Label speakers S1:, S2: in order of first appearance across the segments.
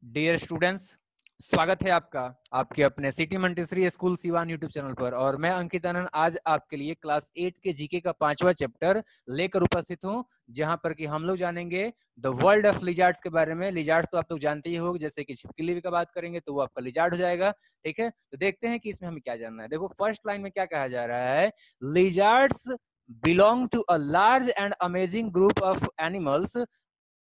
S1: Dear students, स्वागत है आपका आपके अपने city Montessori school Siwan YouTube channel पर। और मैं अंकित आनंद आज आपके लिए क्लास 8 के जीके का 5वां चैप्टर लेकर उपस्थित हूं, जहां पर कि हम लोग जानेंगे द वर्ल्ड ऑफ लिजार्ड्स के बारे में। लिजार्ड्स तो आप लोग जानते ही होंगे, जैसे कि छिपकली का बात करेंगे तो वो आपका लिजार्ड हो जाएगा। ठीक है, तो देखते हैं कि इसमें हमें क्या जानना है। देखो फर्स्ट लाइन में क्या कहा जा रहा है, lizards belong to a large and amazing group of animals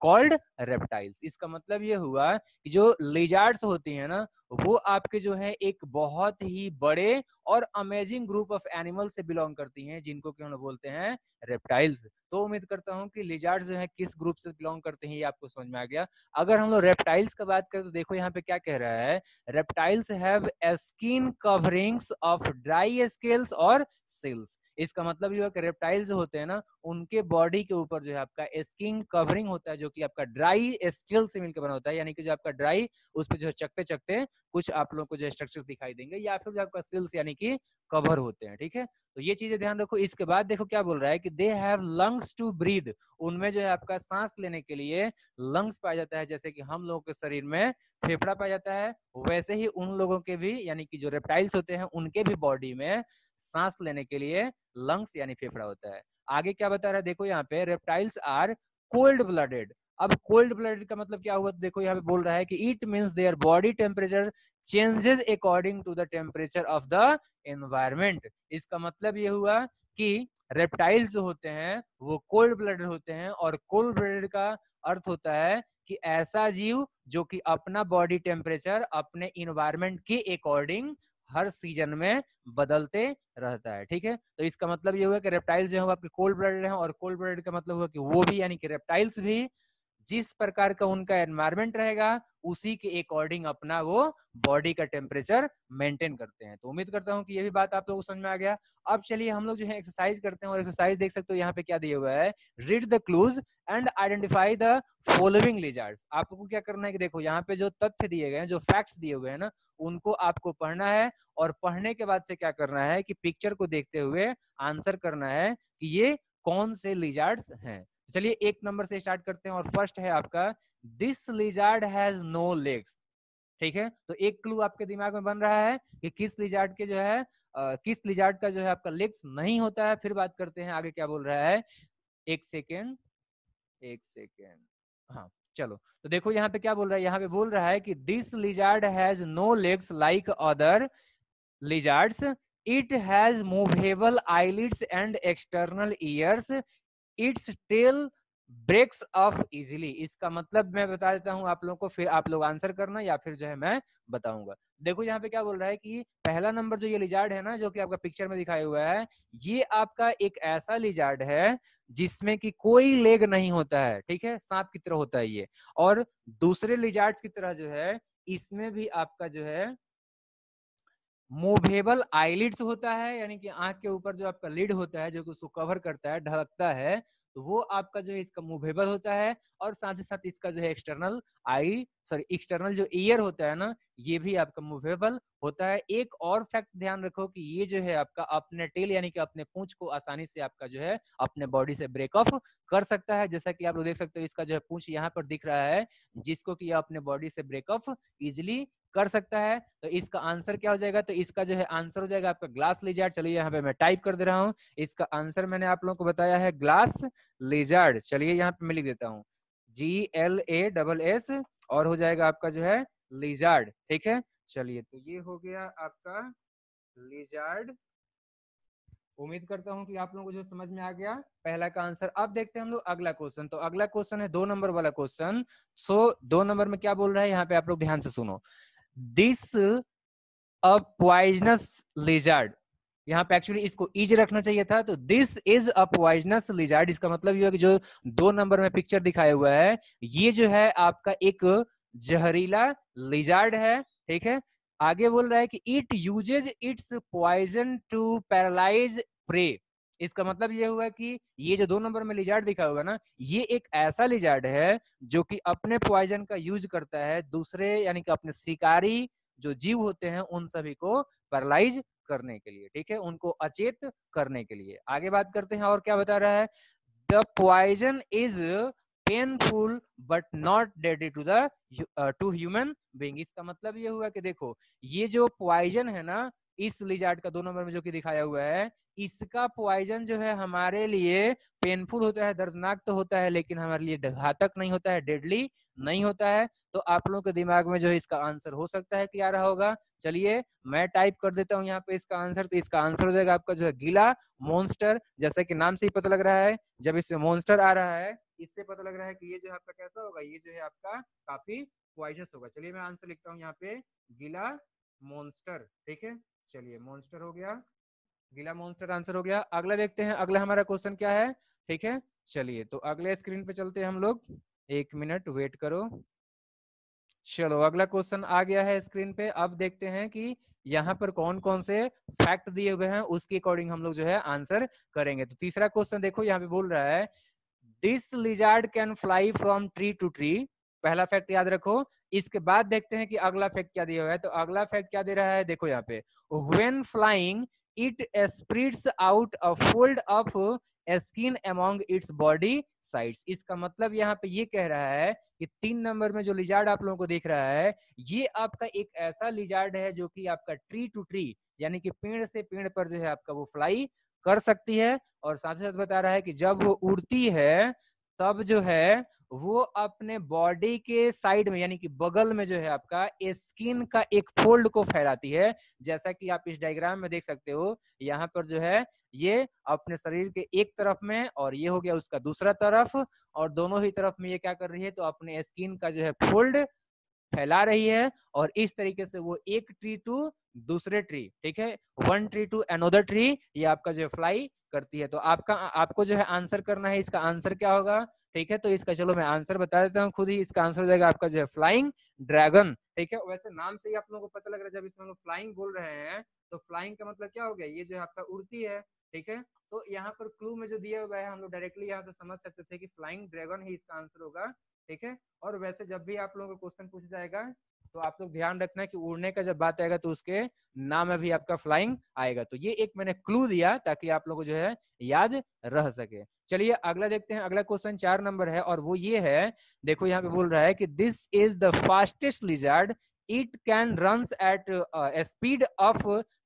S1: called reptiles. इसका मतलब ये हुआ कि जो लिजार्ड्स होती हैं ना, वो आपके जो है एक बहुत ही बड़े और अमेजिंग ग्रुप ऑफ एनिमल से बिलोंग करती हैं, जिनको कि हम लोग बोलते हैं रेप्टाइल्स। तो उम्मीद करता हूं कि लिजार्ड्स जो है किस ग्रुप से बिलोंग करते हैं ये आपको समझ में आ गया। अगर हम लोग रेप्टाइल्स का बात करें तो देखो यहाँ पे क्या कह रहा है, reptiles have skin coverings of dry scales और सिल्स। इसका मतलब ये है कि रेप्टाइल्स जो होते हैं ना, उनके बॉडी के ऊपर जो है आपका स्किन कवरिंग होता है, जो कि आपका ड्राई स्केल से मिलकर बना होता है। यानी कि जो आपका ड्राई, उस पर जो है चकते चकते कुछ आप लोगों को जो स्ट्रक्चर दिखाई देंगे, या फिर जो आपका सिल्स यानी कि कवर होते हैं। ठीक है, तो ये चीजें ध्यान रखो। इसके बाद देखो क्या बोल रहा है कि they have lungs to breathe. उनमें जो है आपका सांस लेने के लिए लंग्स पाया जाता है। जैसे कि हम लोगों के शरीर में फेफड़ा पाया जाता है, वैसे ही उन लोगों के भी, यानी कि जो रेप्टाइल्स होते हैं उनके भी बॉडी में सांस लेने के लिए लंग्स यानी फेफड़ा होता है। आगे क्या बता रहा है, देखो यहाँ पे रेप्टाइल्स आर कोल्ड ब्लडेड। अब कोल्ड ब्लडेड का मतलब क्या हुआ, तो देखो यहाँ पे बोल रहा है कि it means their body temperature changes according to the temperature of the environment. इसका मतलब ये हुआ कि रेप्टाइल्स जो होते हैं वो कोल्ड ब्लडेड होते हैं, और कोल्ड ब्लडेड का अर्थ होता है कि ऐसा जीव जो कि अपना बॉडी टेम्परेचर अपने इन्वायरमेंट के अकॉर्डिंग हर सीजन में बदलते रहता है। ठीक है, तो इसका मतलब ये हुआ कि रेप्टाइल्स जो है आपके कोल्ड ब्लडेड हैं, और कोल्ड ब्लडेड का मतलब हुआ कि वो भी, यानी कि रेप्टाइल्स भी जिस प्रकार का उनका एनवायरमेंट रहेगा उसी के अकॉर्डिंग अपना वो बॉडी का टेम्परेचर मेंटेन करते हैं। तो उम्मीद करता हूं कि ये भी बात आप लोगों को समझ में आ गया। अब चलिए हम लोग जो है एक्सरसाइज करते हैं, और एक्सरसाइज देख सकते हो यहाँ पे क्या दिया हुआ है, read the clues and identify the following lizards. आपको क्या करना है कि देखो यहाँ पे जो तथ्य दिए गए हैं, जो फैक्ट्स दिए हुए हैं ना, उनको आपको पढ़ना है, और पढ़ने के बाद से क्या करना है कि पिक्चर को देखते हुए आंसर करना है कि ये कौन से लिजार्ड्स हैं। चलिए एक नंबर से स्टार्ट करते हैं, और फर्स्ट है आपका, this lizard has no legs. ठीक है, तो एक क्लू आपके दिमाग में बन रहा है कि किस लिजार्ड के जो है किस लिजार्ड का जो है आपका लेग्स नहीं होता है। फिर बात करते हैं आगे क्या बोल रहा है। एक सेकेंड, एक सेकेंड, हाँ चलो, तो देखो यहाँ पे क्या बोल रहा है, यहाँ पे बोल रहा है कि this lizard has no legs like other lizards, it has movable eyelids and external ears, its tail breaks off easily. इसका मतलब मैं बता देता हूं आप लोगों को, फिर आप लोग आंसर करना, या फिर जो है मैं बताऊंगा। देखो यहाँ पे क्या बोल रहा है कि पहला नंबर जो ये लिजार्ड है ना, जो कि आपका पिक्चर में दिखाया हुआ है, ये आपका एक ऐसा लिजार्ड है जिसमें कि कोई लेग नहीं होता है। ठीक है, सांप की तरह होता है ये। और दूसरे लिजार्ड्स की तरह जो है, इसमें भी आपका जो है मूवेबल आईलिड्स होता है, यानी कि आंख के ऊपर जो आपका लिड होता है जो कि उसको कवर करता है, ढकता है, तो वो आपका जो है इसका मूवेबल होता है। और साथ ही साथ इसका जो है एक्सटर्नल जो ईयर होता है ना, ये भी आपका मूवेबल होता है। एक और फैक्ट ध्यान रखो कि ये जो है आपका अपने टेल यानी कि अपने पूंछ को आसानी से आपका जो है अपने बॉडी से ब्रेक ऑफ कर सकता है। जैसा कि आप लोग देख सकते हो, इसका जो है पूंछ यहाँ पर दिख रहा है, जिसको कि अपने बॉडी से ब्रेक ऑफ इजिली कर सकता है। तो इसका आंसर क्या हो जाएगा, तो इसका जो है आंसर हो जाएगा आपका ग्लास लिजार्ड। चलिए यहाँ पे मैं टाइप कर दे रहा हूँ, इसका आंसर मैंने आप लोगों को बताया है ग्लास लिजार्ड। चलिए यहाँ पे मैं लिख देता हूँ GLASS, और हो जाएगा आपका जो है लिजार्ड। ठीक है, चलिए तो ये हो गया आपका लिजार्ड। उम्मीद करता हूं कि आप लोगों को जो समझ में आ गया पहला का आंसर। अब देखते हैं हम लोग अगला क्वेश्चन। तो अगला क्वेश्चन है 2 नंबर वाला क्वेश्चन। सो 2 नंबर में क्या बोल रहा है, यहाँ पे आप लोग ध्यान से सुनो। दिस अ पॉइजनस लिजार्ड, यहाँ पे एक्चुअली इसको इज रखना चाहिए था, तो this is a poisonous lizard. इसका मतलब ये है कि जो 2 नंबर में पिक्चर दिखाया हुआ है, ये जो है आपका एक जहरीला लिजार्ड है। ठीक है, आगे बोल रहा है कि it uses its poison to paralyse prey. इसका मतलब ये हुआ कि ये जो 2 नंबर में लिजार्ड दिखा हुआ ना, ये एक ऐसा लिजार्ड है जो कि अपने पॉइजन का यूज करता है दूसरे, यानी कि अपने शिकारी जो जीव होते हैं उन सभी को पैरालाइज करने के लिए। ठीक है, उनको अचेत करने के लिए। आगे बात करते हैं, और क्या बता रहा है, the poison is painful but not deadly to human being. इसका मतलब ये हुआ कि देखो ये जो पॉइजन है ना इस लिजार्ड का 2 नंबर में जो कि दिखाया हुआ है, इसका पॉइजन जो है हमारे लिए पेनफुल होता है, दर्दनाक तो होता है, लेकिन हमारे लिए घातक नहीं होता है, डेडली नहीं होता है। तो आप लोगों के दिमाग में जो है इसका आंसर हो सकता है कि आ रहा होगा। चलिए मैं टाइप कर देता हूँ यहाँ पे इसका आंसर। तो इसका आंसर हो जाएगा आपका जो है गीला मॉन्स्टर। जैसा कि नाम से ही पता लग रहा है, जब इसमें मॉन्स्टर आ रहा है इससे पता लग रहा है कि ये जो है आपका कैसा होगा, ये जो है आपका काफी पॉइजनस होगा। चलिए मैं आंसर लिखता हूँ यहाँ पे गीला मॉन्स्टर। ठीक है, चलिए मॉन्स्टर हो गया, गीला मॉन्स्टर आंसर हो गया। अगला देखते हैं अगला हमारा क्वेश्चन क्या है। ठीक है, चलिए तो अगले स्क्रीन पे चलते हैं हम लोग, 1 मिनट वेट करो। चलो अगला क्वेश्चन आ गया है स्क्रीन पे। अब देखते हैं कि यहाँ पर कौन कौन से फैक्ट दिए हुए हैं, उसके अकॉर्डिंग हम लोग जो है आंसर करेंगे। तो तीसरा क्वेश्चन देखो यहाँ पे बोल रहा है this lizard can fly from tree to tree. पहला फैक्ट याद रखो। इसके बाद देखते हैं कि अगला फैक्ट क्या दिया हुआ है। तो अगला फैक्ट क्या दे रहा है, देखो यहाँ पे when flying it spreads out a fold of skin among its body sides. इसका मतलब यहाँ पे ये कह रहा है कि 3 नंबर में जो लिजार्ड आप लोगों को दिख रहा है ये आपका एक ऐसा लिजार्ड है जो कि आपका ट्री टू ट्री यानी कि पेड़ से पेड़ पर जो है आपका वो फ्लाई कर सकती है। और साथ ही साथ बता रहा है कि जब वो उड़ती है तब जो है वो अपने बॉडी के साइड में यानी कि बगल में जो है आपका स्किन का एक फोल्ड को फैलाती है। जैसा कि आप इस डायग्राम में देख सकते हो, यहाँ पर जो है ये अपने शरीर के एक तरफ में और ये हो गया उसका दूसरा तरफ, और दोनों ही तरफ में ये क्या कर रही है, तो अपने स्किन का जो है फोल्ड फैला रही है। और इस तरीके से वो एक ट्री टू दूसरे ट्री, ठीक है, one tree to another tree, ये आपका जो है फ्लाई करती है। तो आपको जो है आंसर करना है, इसका आंसर क्या होगा। ठीक है, तो इसका चलो मैं आंसर बता देता हूँ खुद ही। इसका आंसर हो जाएगा आपका जो है फ्लाइंग ड्रैगन। ठीक है, वैसे नाम से ही आप लोगों को पता लग रहा है, जब इसमें हम लोग फ्लाइंग बोल रहे हैं तो फ्लाइंग का मतलब क्या हो गया, ये जो है आपका उड़ती है। ठीक है, तो यहाँ पर क्लू में जो दिया हुआ है हम लोग डायरेक्टली यहाँ से समझ सकते थे कि फ्लाइंग ड्रैगन ही इसका आंसर होगा। ठीक है, और वैसे जब भी आप लोगों को क्वेश्चन पूछा जाएगा तो आप लोग ध्यान रखना कि उड़ने का जब बात आएगा तो उसके नाम में भी आपका फ्लाइंग आएगा। तो ये एक मैंने क्लू दिया ताकि आप लोगों को जो है याद रह सके। चलिए अगला देखते हैं। अगला क्वेश्चन 4 नंबर है और वो ये है, देखो यहाँ पे बोल रहा है कि this is the fastest lizard, it can runs at speed of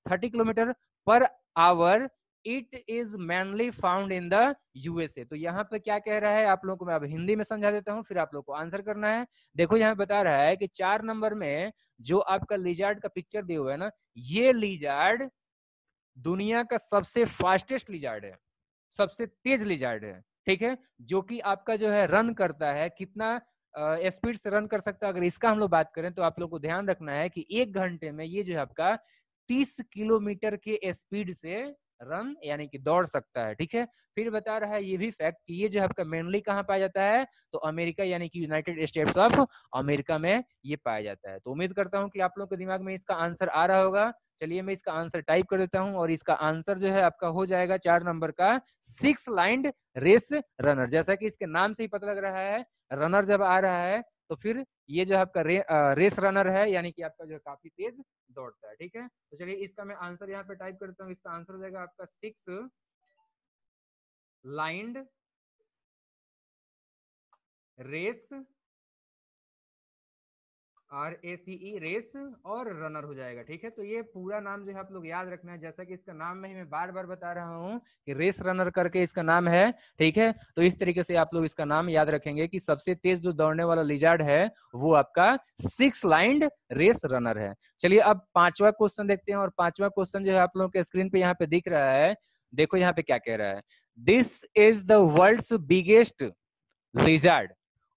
S1: 30 kilometre per hour, it is mainly found in the USA. तो यहाँ पे क्या कह रहा है आप लोगों को मैं अब हिंदी में समझा देता हूँ, फिर आप लोग को आंसर करना है। देखो यहाँ बता रहा है कि 4 नंबर में जो आपका लिजार्ड का पिक्चर दिया हुआ है ना, ये लिजार्ड दुनिया का सबसे फास्टेस्ट लिजार्ड है, सबसे तेज लिजार्ड है। ठीक है, जो कि आपका जो है रन करता है, कितना स्पीड से रन कर सकता है। अगर इसका हम लोग बात करें तो आप लोग को ध्यान रखना है कि 1 घंटे में ये जो है आपका 30 किलोमीटर के स्पीड से रन यानी कि दौड़ सकता है। ठीक है, फिर बता रहा है ये भी फैक्ट कि ये जो है आपका मेनली कहाँ पाया जाता है, तो अमेरिका यानी कि यूनाइटेड स्टेट्स ऑफ अमेरिका में ये पाया जाता है। तो उम्मीद करता हूँ कि आप लोगों के दिमाग में इसका आंसर आ रहा होगा। चलिए मैं इसका आंसर टाइप कर देता हूं और इसका आंसर जो है आपका हो जाएगा 4 नंबर का 6 लाइन्ड रेस रनर। जैसा कि इसके नाम से ही पता लग रहा है, रनर जब आ रहा है तो फिर ये जो आपका रेस रनर है यानी कि आपका जो है काफी तेज दौड़ता है। ठीक है, तो चलिए इसका मैं आंसर यहाँ पे टाइप करता हूँ। इसका आंसर हो जाएगा आपका 6 लाइन्ड रेस, RACE रेस और रनर हो जाएगा। ठीक है, तो ये पूरा नाम जो है आप लोग याद रखना है, जैसा कि इसका नाम में ही मैं बार बार बता रहा हूँ कि रेस रनर करके इसका नाम है। ठीक है, तो इस तरीके से आप लोग इसका नाम याद रखेंगे कि सबसे तेज जो दौड़ने वाला लिजार्ड है वो आपका 6 लाइन्ड रेस रनर है। चलिए अब 5वां क्वेश्चन देखते हैं, और 5वां क्वेश्चन जो है आप लोगों के स्क्रीन पे यहाँ पे दिख रहा है। देखो यहाँ पे क्या कह रहा है, this is the world's biggest lizard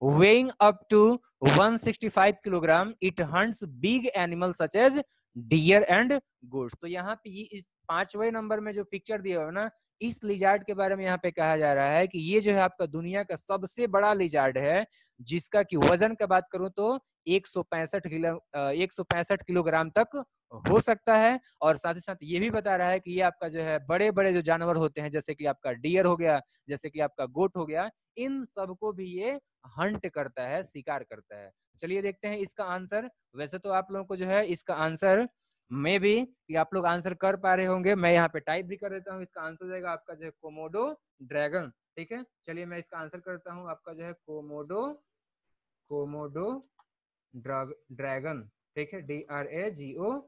S1: weighing up to 165 kilogram, it hunts big animals such as deer and goats। तो यहाँ पे ये इस 5वें नंबर में जो पिक्चर दिया हुआ ना, इस लिजार्ड के बारे में यहाँ पे कहा जा रहा है कि ये जो है आपका दुनिया का सबसे बड़ा लिजार्ड है, जिसका कि वजन का बात करूं तो 165 किलोग्राम तक हो सकता है। और साथ ही साथ ये भी बता रहा है कि ये आपका जो है बड़े बड़े जो जानवर होते हैं, जैसे कि आपका डियर हो गया, जैसे कि आपका गोट हो गया, इन सबको भी ये हंट करता है, शिकार करता है। चलिए देखते हैं इसका आंसर। वैसे तो आप लोगों को जो है इसका आंसर में भी कि आप लोग आंसर कर पा रहे होंगे, मैं यहाँ पे टाइप भी कर देता हूँ। इसका आंसर हो जाएगा आपका जो है कोमोडो ड्रैगन। ठीक है, चलिए मैं इसका आंसर करता हूँ, आपका जो है कोमोडो ड्रैगन, ठीक है, DRAGON।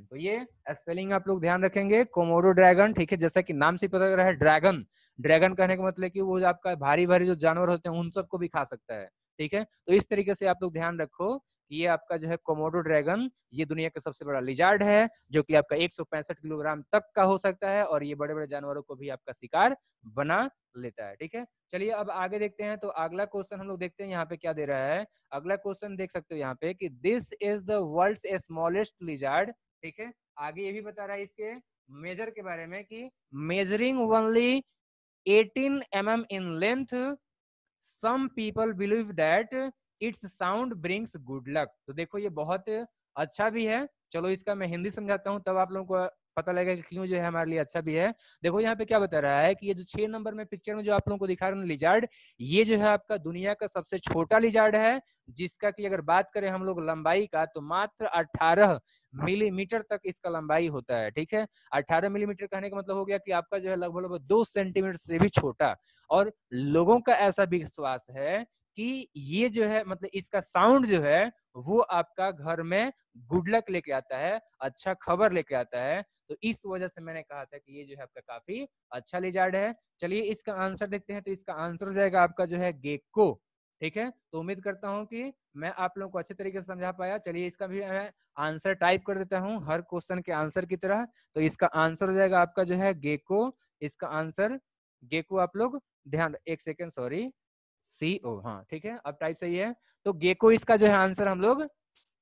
S1: तो ये स्पेलिंग आप लोग ध्यान रखेंगे, कोमोडो ड्रैगन, ठीक है, जैसा कि नाम से पता लग रहा है ड्रैगन, ड्रैगन कहने का मतलब कि वो आपका भारी भारी जो जानवर होते हैं उन सबको भी खा सकता है, ठीक है। तो इस तरीके से आप लोग ध्यान रखो कि ये आपका जो है कोमोडो ड्रैगन, ये दुनिया का सबसे बड़ा लिजार्ड है, जो कि आपका 165 किलोग्राम तक का हो सकता है, और ये बड़े बड़े जानवरों को भी आपका शिकार बना लेता है, ठीक है। चलिए अब आगे देखते हैं, तो अगला क्वेश्चन हम लोग देखते हैं यहाँ पे क्या दे रहा है। अगला क्वेश्चन देख सकते हो यहाँ पे कि this is the world's smallest lizard, ठीक है। आगे ये भी बता रहा है इसके मेजर के बारे में कि measuring only 18 mm in length, some people believe that its sound brings good luck. तो देखो ये बहुत अच्छा भी है, चलो इसका मैं हिंदी समझाता हूँ तब आप लोगों को पता लगेगा कि क्यों जो है हमारे लिए अच्छा भी है। देखो यहाँ पे क्या बता रहा है कि ये जो 6 नंबर में पिक्चर में जो आप लोगों को दिखा रहे हैं लिजार्ड, ये जो है आपका दुनिया का सबसे छोटा लिजार्ड है, जिसका कि अगर बात करें हम लोग लंबाई का तो मात्र 18 मिलीमीटर तक इसका लंबाई होता है, ठीक है। 18 मिलीमीटर कहने का मतलब हो गया कि आपका जो है लगभग 2 सेंटीमीटर से भी छोटा। और लोगों का ऐसा विश्वास है कि ये जो है मतलब इसका साउंड जो है वो आपका घर में गुड लक लेके आता है, अच्छा खबर लेके आता है। तो इस वजह से मैंने कहा था कि ये जो है आपका काफी अच्छा लिजार्ड है। चलिए इसका आंसर देखते हैं, तो इसका आंसर हो जाएगा आपका जो है गेको, ठीक है। तो उम्मीद करता हूं कि मैं आप लोगों को अच्छे तरीके से समझा पाया। चलिए इसका भी मैं आंसर टाइप कर देता हूं हर क्वेश्चन के आंसर की तरह। तो इसका आंसर हो जाएगा आपका जो है गेको, इसका आंसर गेको। आप लोग ध्यान, एक सेकेंड, सॉरी, CO, हाँ ठीक है, अब टाइप सही है। तो गेको इसका जो है आंसर हम लोग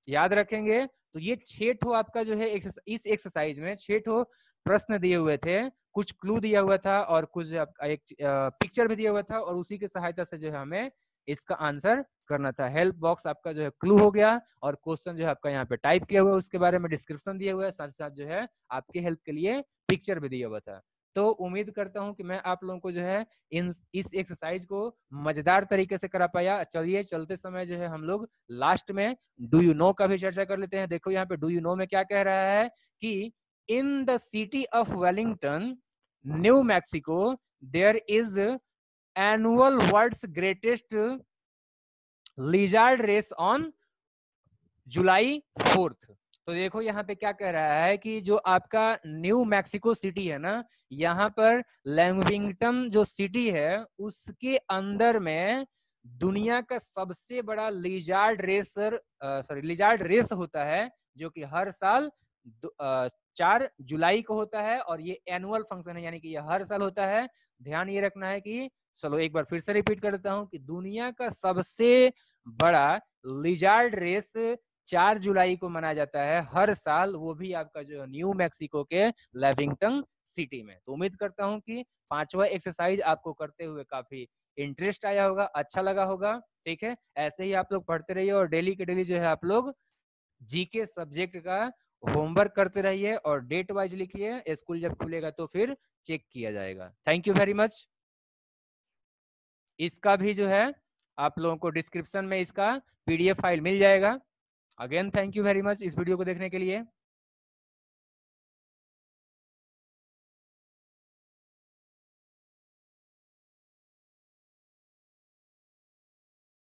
S1: याद रखेंगे। तो ये 6 ठो आपका जो है इस एक्सरसाइज में 6 ठो प्रश्न दिए हुए थे, कुछ क्लू दिया हुआ था और कुछ एक पिक्चर भी दिया हुआ था, और उसी की सहायता से जो है हमें इसका आंसर करना था। हेल्प बॉक्स आपका जो है क्लू हो गया, और क्वेश्चन जो है आपका यहाँ पे टाइप किया हुआ है, उसके बारे में डिस्क्रिप्शन दिया हुआ है, साथ साथ जो है आपकी हेल्प के लिए पिक्चर भी दिया हुआ था। तो उम्मीद करता हूं कि मैं आप लोगों को जो है इस एक्सरसाइज को मजेदार तरीके से करा पाया। चलिए चलते समय जो है हम लोग लास्ट में डू यू नो का भी चर्चा कर लेते हैं। देखो यहाँ पे डू यू नो में क्या कह रहा है कि in the city of Wellington, New Mexico, there is annual world's greatest lizard race on July 4th। तो देखो यहाँ पे क्या कह रहा है कि जो आपका न्यू मैक्सिको सिटी है ना, यहाँ पर लेविंगटन जो सिटी है उसके अंदर में दुनिया का सबसे बड़ा लिजार्ड रेस होता है, जो कि हर साल 4 जुलाई को होता है, और ये एनुअल फंक्शन है, यानी कि ये हर साल होता है। ध्यान ये रखना है कि, चलो एक बार फिर से रिपीट कर देता हूं कि दुनिया का सबसे बड़ा लिजार्ड रेस 4 जुलाई को मनाया जाता है हर साल, वो भी आपका जो न्यू मैक्सिको के लेविंगटन सिटी में। तो उम्मीद करता हूं कि 5वां एक्सरसाइज आपको करते हुए काफी इंटरेस्ट आया होगा, अच्छा लगा होगा, ठीक है। ऐसे ही आप लोग पढ़ते रहिए, और डेली के डेली जो है आप लोग जीके सब्जेक्ट का होमवर्क करते रहिए, और डेट वाइज लिखिए, स्कूल जब खुलेगा तो फिर चेक किया जाएगा। Thank you very much. इसका भी जो है आप लोगों को डिस्क्रिप्शन में इसका PDF फाइल मिल जाएगा। Again thank you very much इस वीडियो को देखने के लिए।